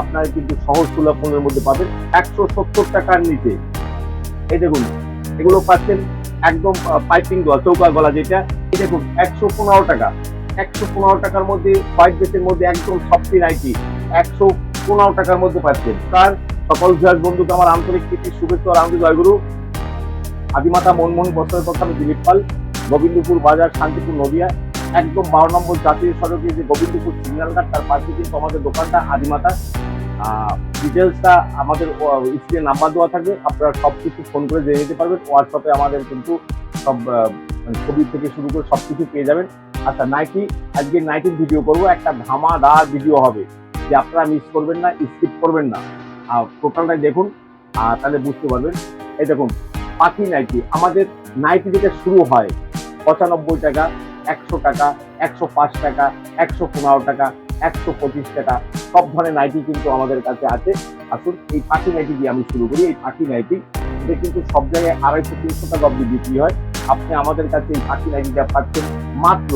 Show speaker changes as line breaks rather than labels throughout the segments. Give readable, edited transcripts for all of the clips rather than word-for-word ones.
আপনারা কিন্তু সহজ সুলভ মূল্যের মধ্যে পাবেন 170 টাকার নিচে। এই দেখুন এগুলো পাচ্ছেন একদম পাইপিং দেওয়া চৌকা গলা যেটা, এই দেখুন 115 টাকা। 115 টাকার মধ্যে হোয়াইট বেসের মধ্যে একদম সফটি নাইটি 115 টাকার মধ্যে পাচ্ছেন। তার সকল ভিউয়ার্স বন্ধুকে আমার আন্তরিক প্রীতি শুভেচ্ছা ও আনন্দ জয়গুরু। আদিমাতা মনমোহন বস্ত্রের কথা আমি দিলীপ পাল, গোবিন্দপুর বাজার, শান্তিপুর, নদিয়া। একদম 12 নম্বর জাতীয় সড়কে যে গোবিন্দপুর সিগন্যাল ঘাট, তার পাশে কিন্তু আমাদের দোকানটা আদিমাতা। ডিটেলসটা আমাদের স্ক্রিনে নাম্বার দেওয়া থাকবে, আপনারা সবকিছু ফোন করে জেনে নিতে পারবেন। হোয়াটসঅ্যাপে আমাদের কিন্তু সব ছবি থেকে শুরু করে সবকিছু পেয়ে যাবেন। আচ্ছা, নাইটি, আজকে নাইটির ভিডিও করবো, একটা ধামাদার ভিডিও হবে, যে আপনারা মিস করবেন না, স্কিপ করবেন না, টোটালটাই দেখুন, তাহলে বুঝতে পারবেন। এই দেখুন পাখি নাইটি, আমাদের নাইটি থেকে শুরু হয় 95 টাকা, 100 টাকা, 105 টাকা, 115 টাকা, 125 টাকা, সব ধরনের নাইটি কিন্তু আমাদের কাছে আছে। আসুন এই পাখি নাইটি দিয়ে আমি শুরু করি। এই পাখি নাইটি এটা কিন্তু সব জায়গায় 250-300 টাকা অব্দি বিক্রি হয়। আপনি আমাদের কাছে এই পাখি নাইটিটা পাচ্ছেন মাত্র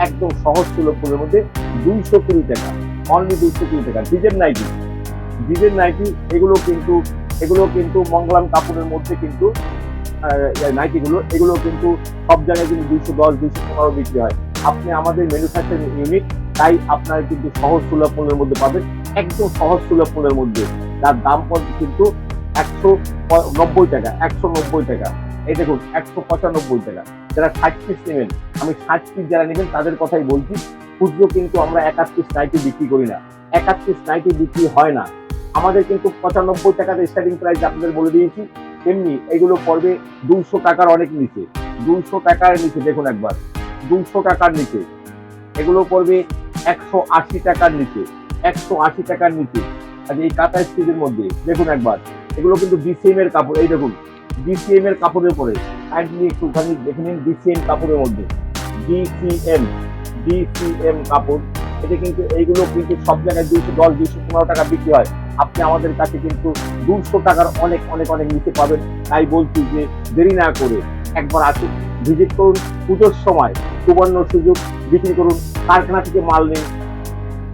একদম সহজ সুলভ মূল্যের মধ্যে 220 টাকা, অনলি 220 টাকা। ডিজাইন নাইটি, ডিজাইন নাইটি এগুলো কিন্তু মঙ্গলাম কাপড়ের মধ্যে কিন্তু নাইটিগুলো, এগুলো কিন্তু সব জায়গায় কিন্তু 210, 215 বিক্রি হয়। আপনি আমাদের ম্যানুফ্যাকচারিং ইউনিট, তাই আপনারা কিন্তু সহজ সুলভ মূল্যের মধ্যে পাবেন, একদম সহজ সুলভ মূল্যের মধ্যে। তার দাম পড়বে কিন্তু 190 টাকা, 190 টাকা। এই দেখুন 195 টাকা। যারা 60 পিস নেবেন, আমি 60 পিস যারা নেবেন তাদের কথাই বলছি। খুচরো কিন্তু আমরা 1 পিস নাইটি বিক্রি করি না, 1 পিস নাইটি বিক্রি হয় না। আমাদের কিন্তু 95 টাকাতে স্টার্টিং প্রাইস আপনাদের বলে দিয়েছি। তেমনি এগুলো পড়বে 200 টাকার অনেক নিচে, 200 টাকার নিচে। দেখুন একবার 200 টাকার নিচে এগুলো পড়বে 180 টাকার নিচে, 180 টাকার নিচে। আর এই কাঁথা স্টিচের মধ্যে দেখুন একবার, এগুলো কিন্তু ডিসিএম এর কাপড়। এই দেখুন ডিসিএম এর কাপড়ের পরে কাইন্ডলি একটুখানি দেখে নিন, ডিসিএম কাপড়ের মধ্যে, ডিসিএম কাপড়। এটা কিন্তু এইগুলো কিন্তু সব জায়গায় 210, 215 টাকা বিক্রি হয়। আপনি আমাদের কাছে কিন্তু 200 টাকার অনেক অনেক অনেক নিতে পাবেন। তাই বলছি যে দেরি না করে একবার আসুন, ভিজিট করুন। পুজোর সময় সুবর্ণ সুযোগ, বিক্রি করুন, কারখানা থেকে মাল নিন,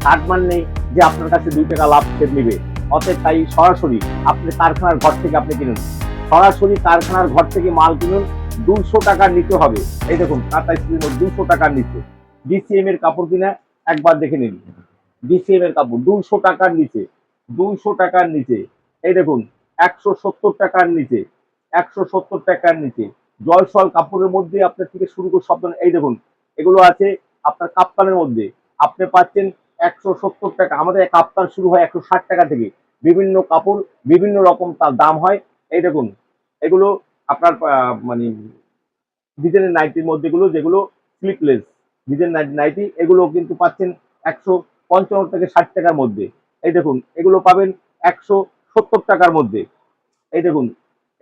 কাটমান নেই যে আপনার কাছে 2 টাকা লাভ সে নেবে। অতএব তাই সরাসরি আপনি কারখানার ঘর থেকে আপনি কিনুন, সরাসরি কারখানার ঘর থেকে মাল কিনুন, 200 টাকার নিতে হবে। এই দেখুন কাঁথা স্টিচের 200 টাকার নিচে ডিসিএম এর কাপড় কিনা একবার দেখে নিন। ডিসিএম এর কাপড় 200 টাকার নিচে, 200 টাকার নিচে। এই দেখুন 170 টাকার নিচে, 170 টাকার নিচে। জয়সওয়াল কাপড়ের মধ্যে আপনার থেকে শুরু করে সব ধরনের, এই দেখুন এগুলো আছে আপনার কাপ্তানের মধ্যে, আপনি পাচ্ছেন 170 টাকা। আমাদের কাপ্তান শুরু হয় 160 টাকা থেকে। বিভিন্ন কাপড় বিভিন্ন রকম তার দাম হয়। এই দেখুন এগুলো আপনার মানে ডিজাইনের নাইটির মধ্যে যেগুলো স্লিপলেস ডিজাইন নাইটি, এগুলো কিন্তু পাচ্ছেন 155 থেকে 60 টাকার মধ্যে। এই দেখুন এগুলো পাবেন 170 টাকার মধ্যে। এই দেখুন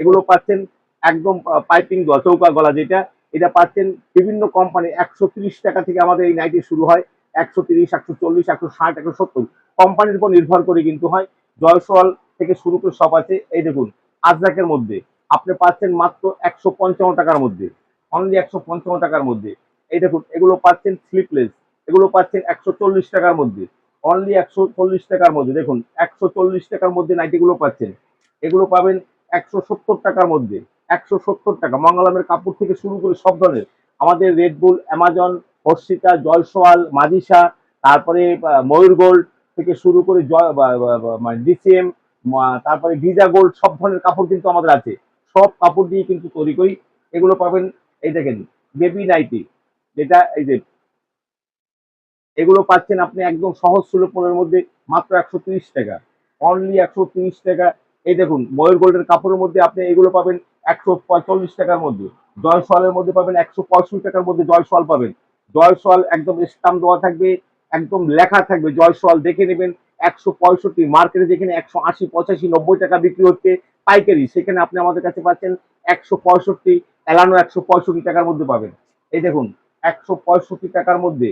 এগুলো পাচ্ছেন একদম পাইপিং দেওয়া চৌকা গলা যেটা, এটা পাচ্ছেন বিভিন্ন কোম্পানি 130 টাকা থেকে আমাদের এই নাইটি শুরু হয়। 130, 140, 160, 170 কোম্পানির উপর নির্ভর করে কিন্তু হয়। জয়সওয়াল থেকে শুরু করে সব আছে। এই দেখুন আজরাকের মধ্যে আপনি পাচ্ছেন মাত্র 155 টাকার মধ্যে, অনলি 155 টাকার মধ্যে। এই দেখুন এগুলো পাচ্ছেন স্লিপলেস, এগুলো পাচ্ছেন 140 টাকার মধ্যে, অনলি 140 টাকার মধ্যে। দেখুন 140 টাকার মধ্যে নাইটিগুলো পাচ্ছেন। এগুলো পাবেন 170 টাকার মধ্যে, 170 টাকা। মঙ্গলমের কাপড় থেকে শুরু করে সব ধরনের আমাদের রেডবুল, অ্যামাজন, হর্ষিকা, জয়সওয়াল, মাজিসা, তারপরে ময়ূর গোল্ড থেকে শুরু করে মানে ডিসিএম, তারপরে ভিজা গোল্ড, সব ধরনের কাপড় কিন্তু আমাদের আছে। সব কাপড় দিয়ে কিন্তু তৈরি করি। এগুলো পাবেন, এই দেখেন বেবি নাইটি যেটা, এই যে এগুলো পাচ্ছেন আপনি একদম সহজ সুলভ মূল্যের মধ্যে মাত্র 130 টাকা, অনলি 130 টাকা। এই দেখুন ময়ূর গোল্ডের কাপড়ের মধ্যে আপনি এগুলো পাবেন 145 টাকার মধ্যে। জয়সওয়ালের মধ্যে পাবেন 165 টাকার মধ্যে। জয়সওয়াল পাবেন, জয়সওয়াল একদম স্টাম্প দেওয়া থাকবে, একদম লেখা থাকবে জয়সওয়াল, দেখে নেবেন। 165 মার্কেটে যেখানে 180, 85, 90 টাকা বিক্রি হচ্ছে পাইকারি, সেখানে আপনি আমাদের কাছে পাচ্ছেন 165, এলানো 165 টাকার মধ্যে পাবেন। এই দেখুন 165 টাকার মধ্যে,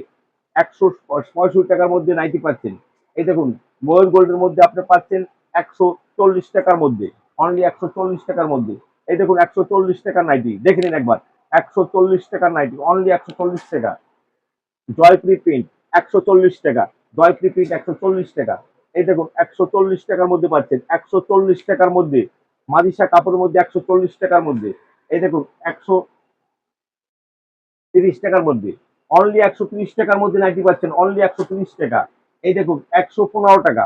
165 টাকার মধ্যে নাইটি পাচ্ছেন। এই দেখুন ময়ূর গোল্ডের মধ্যে আপনি পাচ্ছেন 140 টাকার মধ্যে, অনলি 140 টাকার মধ্যে। এই দেখুন 140 টাকার নাইটি, দেখে নিন একবার। 140 টাকার নাইটি, অনলি 140 টাকা। জয়প্রী প্রিন্ট 140 টাকা, জয়প্রী প্রিন্ট 140 টাকা। এই দেখুন 140 টাকার মধ্যে পাচ্ছেন, 140 টাকার মধ্যে মাদিসা কাপড়ের মধ্যে 140 টাকার মধ্যে। এই দেখুন 130 টাকার মধ্যে, অনলি 130 টাকার মধ্যে নাইটি পাচ্ছেন, অনলি 130 টাকা। এই দেখুন 115 টাকা,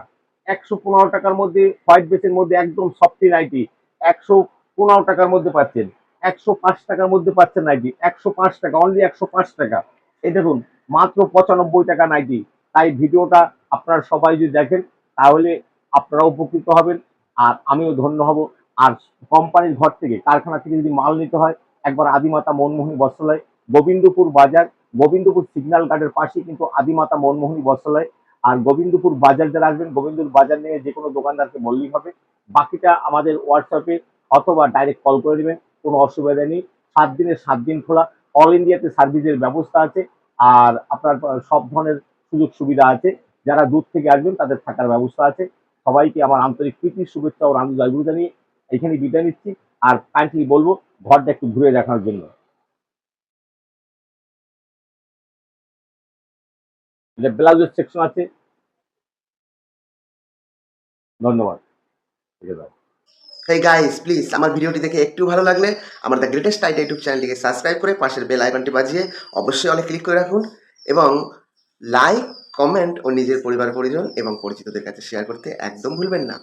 115 টাকার মধ্যে হোয়াইট বেসের মধ্যে একদম সফটি নাইটি 115 টাকার মধ্যে পাচ্ছেন। 105 টাকার মধ্যে পাচ্ছেন নাইটি, 105 টাকা, অনলি 105 টাকা। এই দেখুন মাত্র 95 টাকা নাইটি। তাই ভিডিওটা আপনারা সবাই যদি দেখেন তাহলে আপনারা উপকৃত হবেন আর আমিও ধন্য হব। আর কোম্পানির ঘর থেকে, কারখানা থেকে যদি মাল নিতে হয় একবার আদিমাতা মনমোহনী বস্ত্রালয়, গোবিন্দপুর বাজার, গোবিন্দপুর সিগন্যাল গার্ডের পাশেই কিন্তু আদিমাতা মনমোহনী বস্ত্রালয়। আর গোবিন্দপুর বাজার যারা আসবেন, গোবিন্দপুর বাজার নিয়ে যে কোনো দোকানদারকে বললেই হবে। বাকিটা আমাদের হোয়াটসঅ্যাপে অথবা ডাইরেক্ট কল করে নেবেন, কোনো অসুবিধা নেই। 7 দিনের 7 দিন খোলা, অল ইন্ডিয়াতে সার্ভিসের ব্যবস্থা আছে। আর আপনার সব ধরনের সুযোগ সুবিধা আছে। যারা দূর থেকে আসবেন তাদের থাকার ব্যবস্থা আছে। সবাইকে আমার আন্তরিক প্রীতি, শুভেচ্ছা ও রানু জয়গুরু জানিয়ে এখানে বিদায় নিচ্ছি। আর কাইন্ডলি বলবো ঘরটা একটু ঘুরে দেখানোর জন্য। এটা ব্লাউজের সেকশন আছে। ধন্যবাদ। ঠিক আছে।
হেই গাইস, প্লিজ আমার ভিডিওটি দেখে একটু ভালো লাগলে আমার দ্য গ্রেটেস্ট আইডিয়া ইউটিউব চ্যানেলটিকে সাবস্ক্রাইব করে পাশের বেল আইকনটি বাজিয়ে অবশ্যই অলে ক্লিক করে রাখুন এবং লাইক, কমেন্ট ও নিজের পরিবার পরিজন এবং পরিচিতদের কাছে শেয়ার করতে একদম ভুলবেন না।